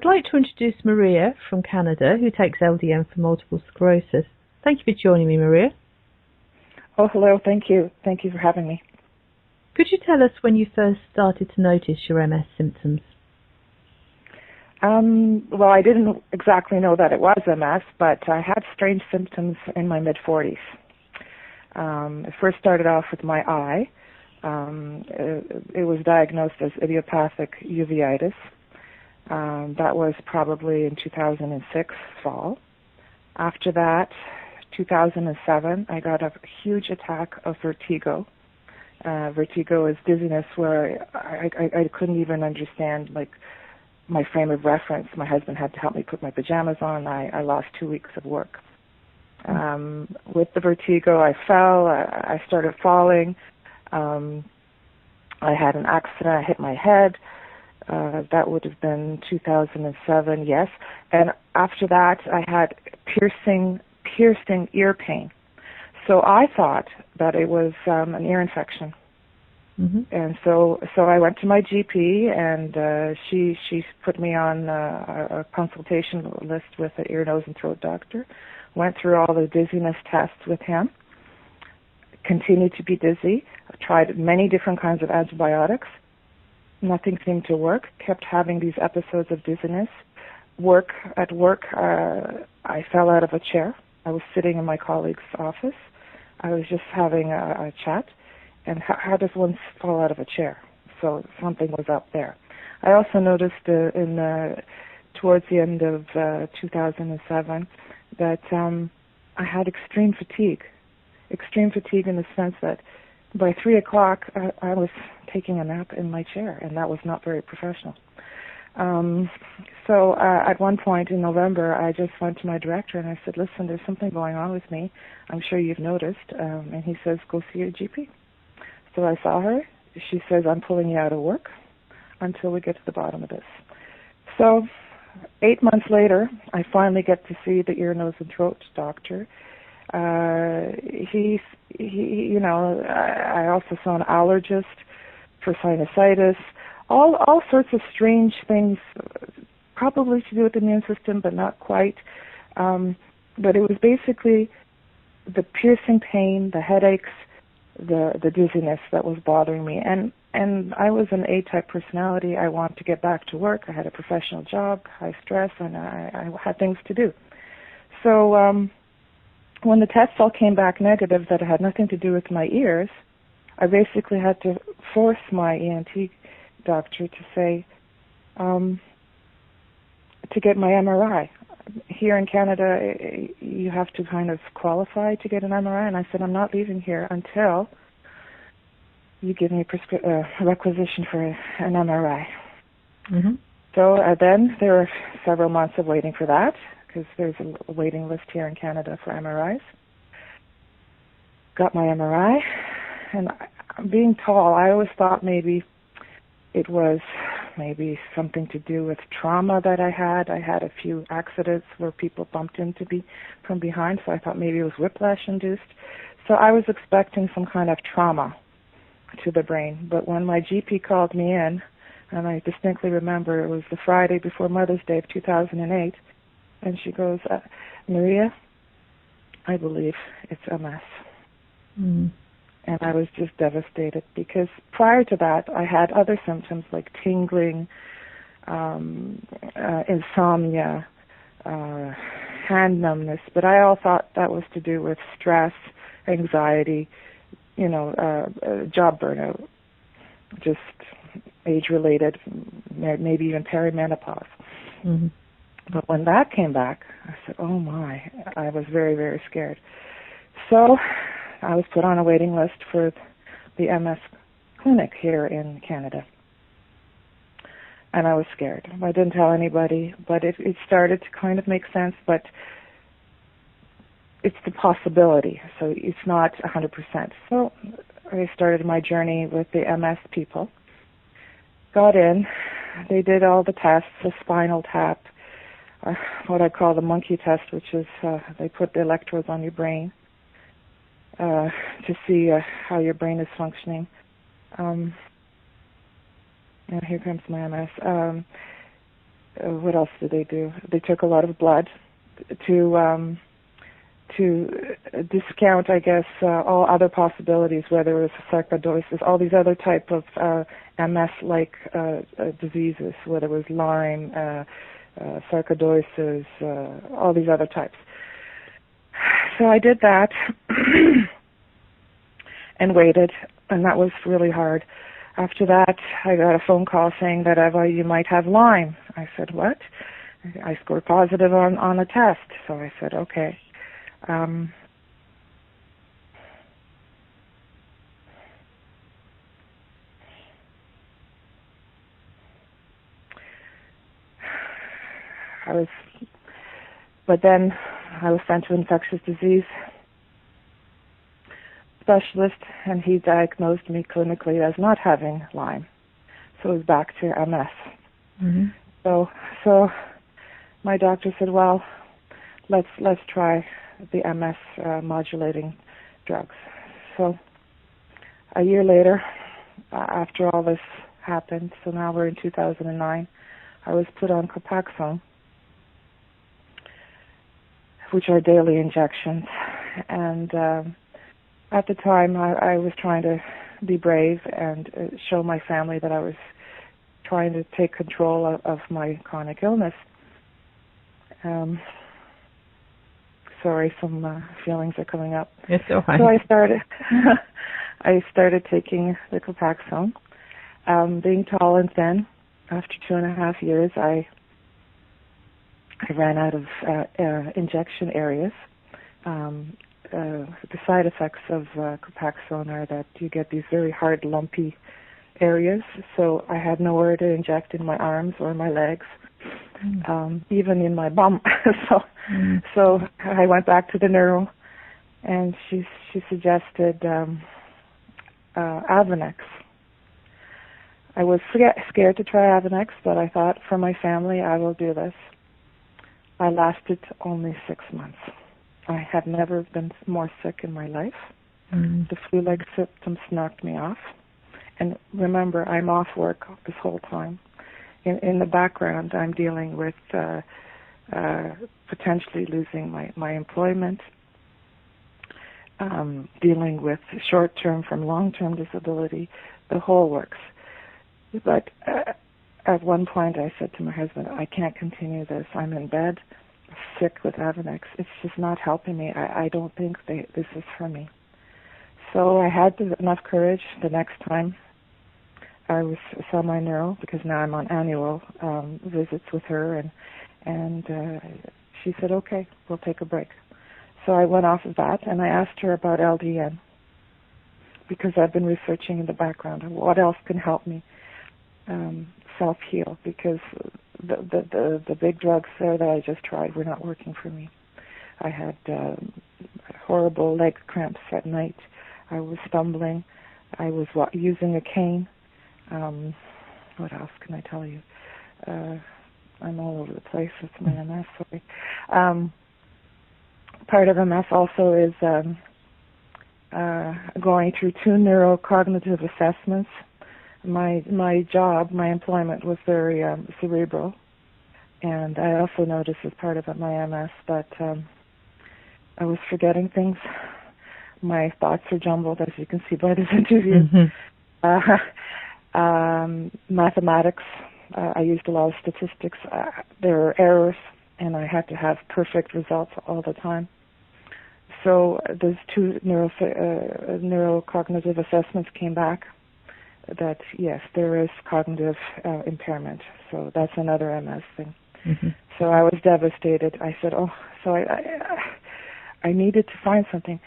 I'd like to introduce Maria from Canada, who takes LDN for multiple sclerosis. Thank you for joining me, Maria. Oh, hello. Thank you. Thank you for having me. Could you tell us when you first started to notice your MS symptoms? Well, I didn't exactly know that it was MS, but I had strange symptoms in my mid-40s. It first started off with my eye. It was diagnosed as idiopathic uveitis. That was probably in 2006 fall. After that, 2007, I got a huge attack of vertigo. Vertigo is dizziness where I couldn't even understand, like, my frame of reference. My husband had to help me put my pajamas on. I lost 2 weeks of work. With the vertigo, I fell. I started falling. I had an accident. I hit my head. That would have been 2007, yes. And after that, I had piercing ear pain. So I thought that it was an ear infection. Mm-hmm. And so I went to my GP, and she put me on a consultation list with an ear, nose, and throat doctor. Went through all the dizziness tests with him. Continued to be dizzy. I tried many different kinds of antibiotics. Nothing seemed to work. Kept having these episodes of dizziness. At work, I fell out of a chair. I was sitting in my colleague's office. I was just having a chat. And how does one fall out of a chair? So something was up there. I also noticed towards the end of 2007 that I had extreme fatigue. Extreme fatigue in the sense that by 3 o'clock I was taking a nap in my chair, and that was not very professional. So at one point in November, I just went to my director and I said, listen, there's something going on with me. I'm sure you've noticed. And he says, go see your GP. So I saw her. She says, I'm pulling you out of work until we get to the bottom of this. So 8 months later, I finally get to see the ear, nose, and throat doctor. I also saw an allergist for sinusitis, all sorts of strange things, probably to do with the immune system, but not quite. But it was basically the piercing pain, the headaches, the dizziness that was bothering me. And I was an A-type personality. I wanted to get back to work. I had a professional job, high stress, and I had things to do. So when the tests all came back negative that it had nothing to do with my ears, I basically had to force my ENT doctor to say, to get my MRI. Here in Canada, you have to kind of qualify to get an MRI, and I said, I'm not leaving here until you give me a requisition for an MRI. Mm-hmm. So then there were several months of waiting for that, because there's a waiting list here in Canada for MRIs. Got my MRI, and being tall, I always thought maybe it was something to do with trauma that I had. I had a few accidents where people bumped into me from behind, so I thought maybe it was whiplash induced. So I was expecting some kind of trauma to the brain. But when my GP called me in, and I distinctly remember it was the Friday before Mother's Day of 2008, and she goes, Maria, I believe it's MS. Mm. And I was just devastated because prior to that, I had other symptoms like tingling, insomnia, hand numbness, but I all thought that was to do with stress, anxiety, job burnout, just age-related, maybe even perimenopause. Mm-hmm. But when that came back, I said, oh my, I was very, very scared. So I was put on a waiting list for the MS clinic here in Canada. And I was scared. I didn't tell anybody, but it started to kind of make sense, but it's the possibility, so it's not 100%. So I started my journey with the MS people. Got in. They did all the tests, the spinal tap, what I call the monkey test, which is they put the electrodes on your brain to see how your brain is functioning. And here comes my MS. what else did they do? They took a lot of blood to discount, I guess, all other possibilities, whether it was sarcoidosis, all these other type of MS-like diseases, whether it was Lyme, sarcoidosis, all these other types. So I did that and waited, and that was really hard. After that, I got a phone call saying that you might have Lyme. I said, what? I scored positive on a test. So I said, okay. But then I was sent to infectious disease specialist, and he diagnosed me clinically as not having Lyme. So it was back to MS. Mm-hmm. So my doctor said, well, let's try the MS modulating drugs. So a year later, after all this happened, so now we're in 2009, I was put on Copaxone, which are daily injections. And at the time, I was trying to be brave and show my family that I was trying to take control of my chronic illness. Sorry, some feelings are coming up. It's all right. So I started taking the Copaxone. Being tall and thin, after 2.5 years, I ran out of injection areas. The side effects of Copaxone are that you get these very hard, lumpy areas. So I had nowhere to inject in my arms or my legs, even in my bum. So I went back to the neuro, and she suggested Avonex. I was scared to try Avonex, but I thought, for my family, I will do this. I lasted only 6 months. I had never been more sick in my life. The flu-like symptoms knocked me off. And remember, I'm off work this whole time. In the background, I'm dealing with potentially losing my employment, dealing with short-term from long-term disability, the whole works. But at one point I said to my husband, I can't continue this. I'm in bed, sick with Avonex. It's just not helping me. I don't think this is for me. So I had enough courage the next time I saw my neuro, because now I'm on annual visits with her, and she said, okay, we'll take a break. So I went off of that, and I asked her about LDN, because I've been researching in the background what else can help me self-heal, because the big drugs there that I just tried were not working for me. I had horrible leg cramps at night. I was stumbling. I was using a cane. What else can I tell you? I'm all over the place with my MS, sorry. Part of MS also is going through 2 neurocognitive assessments. My job, my employment was very cerebral, and I also noticed as part of it my MS that I was forgetting things. My thoughts are jumbled, as you can see by this interview. Mathematics, I used a lot of statistics. There were errors, and I had to have perfect results all the time. So those 2 neurocognitive assessments came back that, yes, there is cognitive impairment. So that's another MS thing. So I was devastated. I said, so I needed to find something.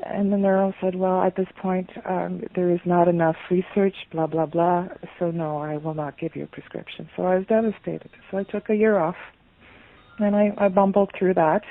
And the neuro said, well, at this point, there is not enough research, blah, blah, blah, so no, I will not give you a prescription. So I was devastated. So I took a year off, and I bumbled through that.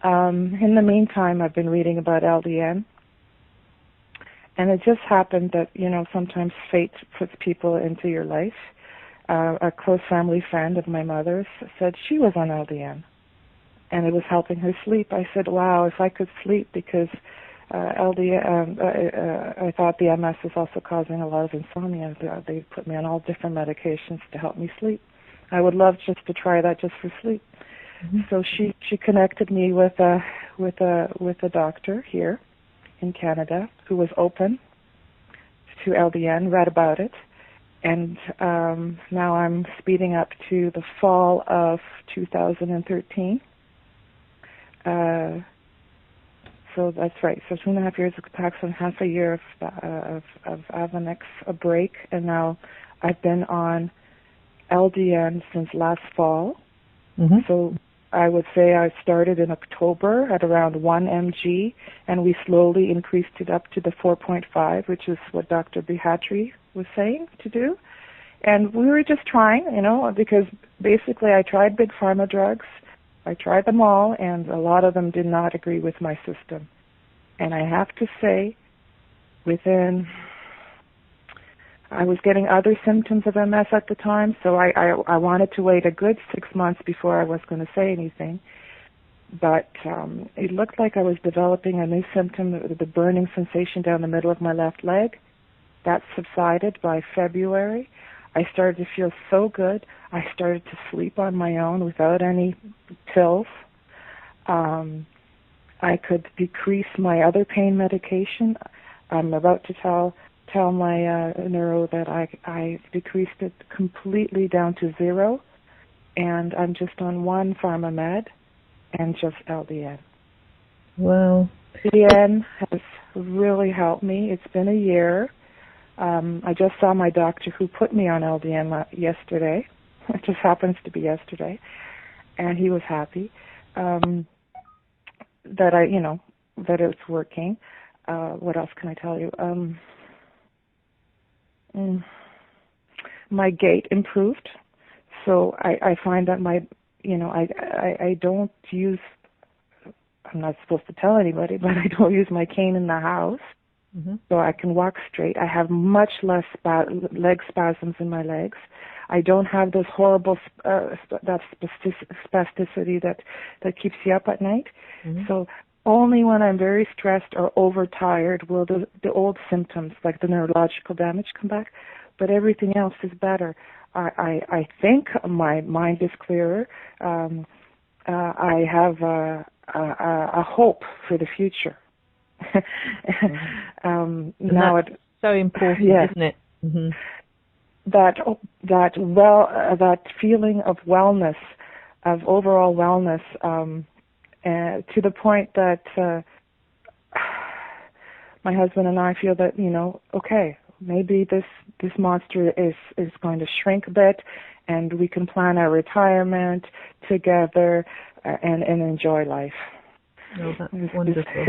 In the meantime, I've been reading about LDN, and it just happened that, sometimes fate puts people into your life. A close family friend of my mother's said she was on LDN, and it was helping her sleep. I said, wow, if I could sleep, because LDN, I thought the MS was also causing a lot of insomnia. They put me on all different medications to help me sleep. I would love just to try that just for sleep. Mm-hmm. So she connected me with a doctor here in Canada who was open to LDN, read about it, and now I'm speeding up to the fall of 2013. So that's right. So 2.5 years of Copaxone, half a year of Avonex, a break, and now I've been on LDN since last fall. Mm-hmm. So I would say I started in October at around 1 mg, and we slowly increased it up to the 4.5, which is what Dr. Bihatri was saying to do. And we were just trying, because basically I tried big pharma drugs. I tried them all, and a lot of them did not agree with my system. And I have to say, I was getting other symptoms of MS at the time, so I wanted to wait a good 6 months before I was going to say anything. But it looked like I was developing a new symptom, the burning sensation down the middle of my left leg. That subsided by February. I started to feel so good. I started to sleep on my own without any pills. I could decrease my other pain medication. I'm about to tell my neuro that I decreased it completely down to 0, and I'm just on one pharma med and just LDN. Wow. LDN has really helped me. It's been a year. I just saw my doctor who put me on LDN yesterday. It just happens to be yesterday, and he was happy that it's working. What else can I tell you? My gait improved, so I find that I don't use. I'm not supposed to tell anybody, but I don't use my cane in the house. Mm-hmm. So I can walk straight. I have much less leg spasms in my legs. I don't have this horrible that spasticity that keeps you up at night. Mm-hmm. So only when I'm very stressed or overtired will the old symptoms, like the neurological damage, come back. But everything else is better. I think my mind is clearer. I have a hope for the future. Now that's so important, yes, isn't it? Mm-hmm. That feeling of wellness, of overall wellness, to the point that my husband and I feel that okay, maybe this monster is going to shrink a bit, and we can plan our retirement together and enjoy life. Oh, that's wonderful.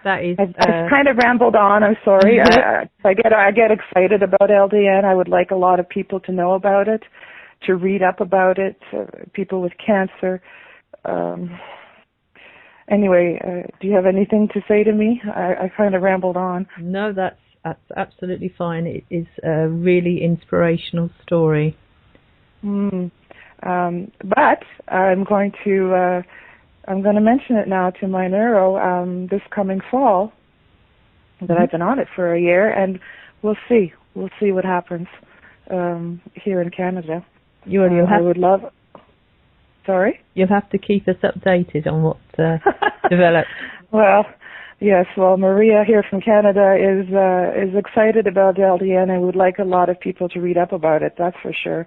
That is. I've kind of rambled on. I'm sorry. I get excited about LDN. I would like a lot of people to know about it, to read up about it. People with cancer. Anyway, do you have anything to say to me? I kind of rambled on. No, that's absolutely fine. It is a really inspirational story. But I'm going to mention it now to my neuro this coming fall, that I've been on it for a year, and we'll see what happens here in Canada. I would love. Sorry? You'll have to keep us updated on what develops. Well, yes. Well, Maria here from Canada is excited about LDN and would like a lot of people to read up about it. That's for sure.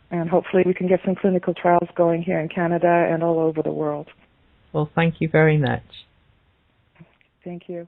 And hopefully we can get some clinical trials going here in Canada and all over the world. Well, thank you very much. Thank you.